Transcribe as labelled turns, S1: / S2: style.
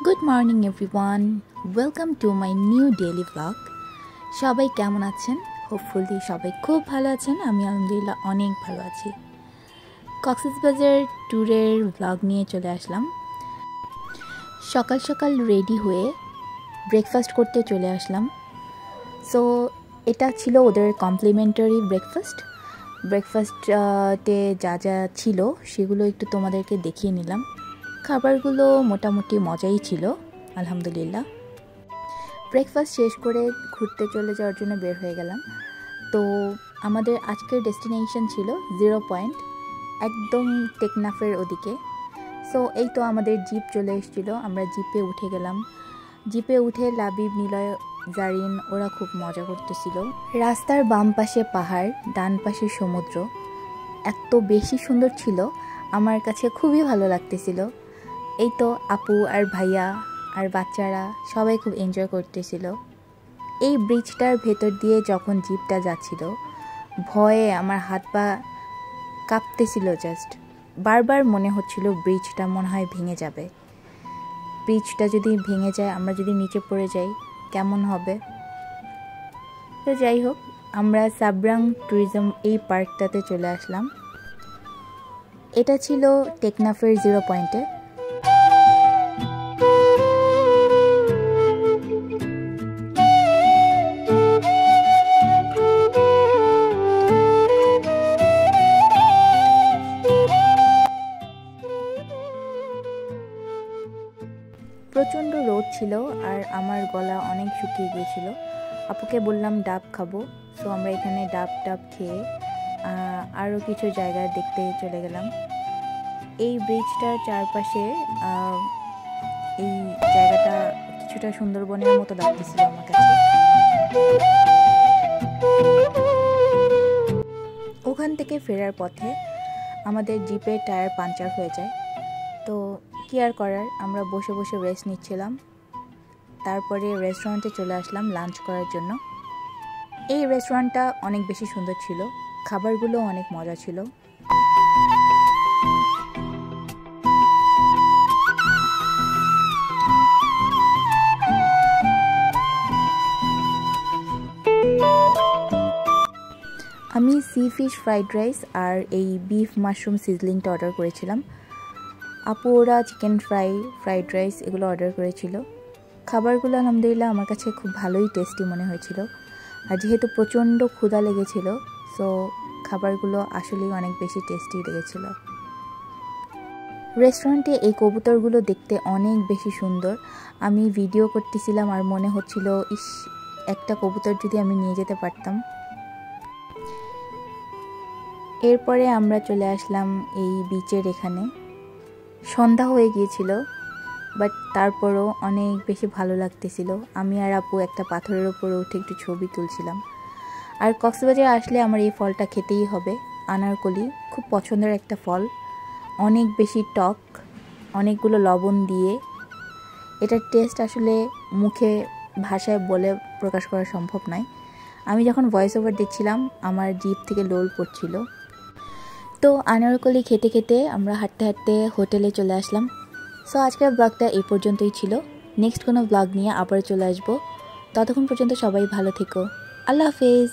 S1: Good morning everyone. Welcome to my new daily vlog. সবাই কেমন আছেন? হোপফুলি সবাই খুব ভালো আছেন। আমি আলহামদুলিল্লাহ অনেক ভালো আছি। কক্সবাজার ট্যুরের ভ্লগ নিয়ে চলে আসলাম। সকাল সকাল রেডি হয়ে ব্রেকফাস্ট করতে চলে আসলাম। সো এটা ছিল ওদের কমপ্লিমেন্টারি ব্রেকফাস্টে যা যা ছিল সেগুলো একটু তোমাদেরকে দেখিয়ে নিলাম। খাবারগুলো মোটামুটি মজাই ছিল আলহামদুলিল্লাহ। ব্রেকফাস্ট শেষ করে ঘুরতে চলে যাওয়ার জন্য বের হয়ে গেলাম। তো আমাদের আজকের ডেস্টিনেশন ছিল 0 পয়েন্ট, একদম টেকনাফের ওদিকে। সো এই তো আমাদের জিপ চলে এসেছিলো, আমরা জিপে উঠে গেলাম। জিপে উঠে লাবিব, নিলয়, জারিন ওরা খুব মজা করতেছিল। রাস্তার বাম পাশে পাহাড়, ডান পাশে সমুদ্র, এত বেশি সুন্দর ছিল, আমার কাছে খুবই ভালো লাগতেছিল। এই তো আপু আর ভাইয়া আর বাচ্চারা সবাই খুব এনজয় করতেছিল। এই ব্রিজটার ভেতর দিয়ে যখন জিপটা যাচ্ছিল, ভয়ে আমার হাত পা কাঁপতেছিল। জাস্ট বারবার মনে হচ্ছিল ব্রিজটা মনে হয় ভেঙে যাবে। ব্রিজটা যদি ভেঙে যায়, আমরা যদি নিচে পড়ে যাই কেমন হবে। তো যাই হোক, আমরা সাবরাং ট্যুরিজম এই পার্কটাতে চলে আসলাম। এটা ছিল টেকনাফের 0 পয়েন্টে। প্রচণ্ড রোদ ছিল আর আমার গলা অনেক শুকিয়ে গিয়েছিল। আপুকে বললাম ডাব খাবো। সো আমরা এখানে ডাব খেয়ে আরও কিছু জায়গা দেখতে চলে গেলাম। এই ব্রিজটার চারপাশে এই জায়গাটা কিছুটা সুন্দরবনের মতো লাগতেছিল আমার কাছে। ওখান থেকে ফেরার পথে আমাদের জিপের টায়ার পাংচার হয়ে যায়। তো কি আর করার, আমরা বসে বসে রেস্ট নিচ্ছিলাম। তারপরে রেস্টুরেন্টে চলে আসলাম লাঞ্চ করার জন্য। এই রেস্টুরেন্টটা অনেক বেশি সুন্দর ছিল, খাবারগুলো অনেক মজা ছিল। আমি সি ফিশ ফ্রাইড রাইস আর এই বিফ মাশরুম সিজলিংটা অর্ডার করেছিলাম। আপু ওরা চিকেন ফ্রাইড রাইস এগুলো অর্ডার করেছিল। খাবারগুলো আলহামদুলিল্লাহ আমার কাছে খুব ভালোই টেস্টি মনে হয়েছিল। আর যেহেতু প্রচণ্ড ক্ষুধা লেগেছিল, সো খাবারগুলো আসলেই অনেক বেশি টেস্টি লেগেছিল। রেস্টুরেন্টে এই কবুতরগুলো দেখতে অনেক বেশি সুন্দর। আমি ভিডিও করতেছিলাম আর মনে হচ্ছিল ইস, একটা কবুতর যদি আমি নিয়ে যেতে পারতাম। এরপরে আমরা চলে আসলাম এই বিচের এখানে। সন্ধ্যা হয়ে গিয়েছিল, বাট তারপরও অনেক বেশি ভালো লাগতেছিল। আমি আর আপু একটা পাথরের ওপরে উঠে একটু ছবি তুলছিলাম। আর কক্সবাজারে আসলে আমার এই ফলটা খেতেই হবে, আনারকলি। খুব পছন্দের একটা ফল, অনেক বেশি টক, অনেকগুলো লবণ দিয়ে। এটার টেস্ট আসলে মুখে ভাষায় বলে প্রকাশ করা সম্ভব নয়। আমি যখন ভয়েস ওভার দিচ্ছিলাম আমার জিভ থেকে লোল পড়ছিল। তো আনারকলি খেতে খেতে আমরা হাঁটতে হাঁটতে হোটেলে চলে আসলাম। সো আজকের ব্লগটা এই পর্যন্তই ছিল। নেক্সট কোনো ব্লগ নিয়ে আবার চলে আসবো। ততক্ষণ পর্যন্ত সবাই ভালো থেকো। আল্লাহ হাফেজ।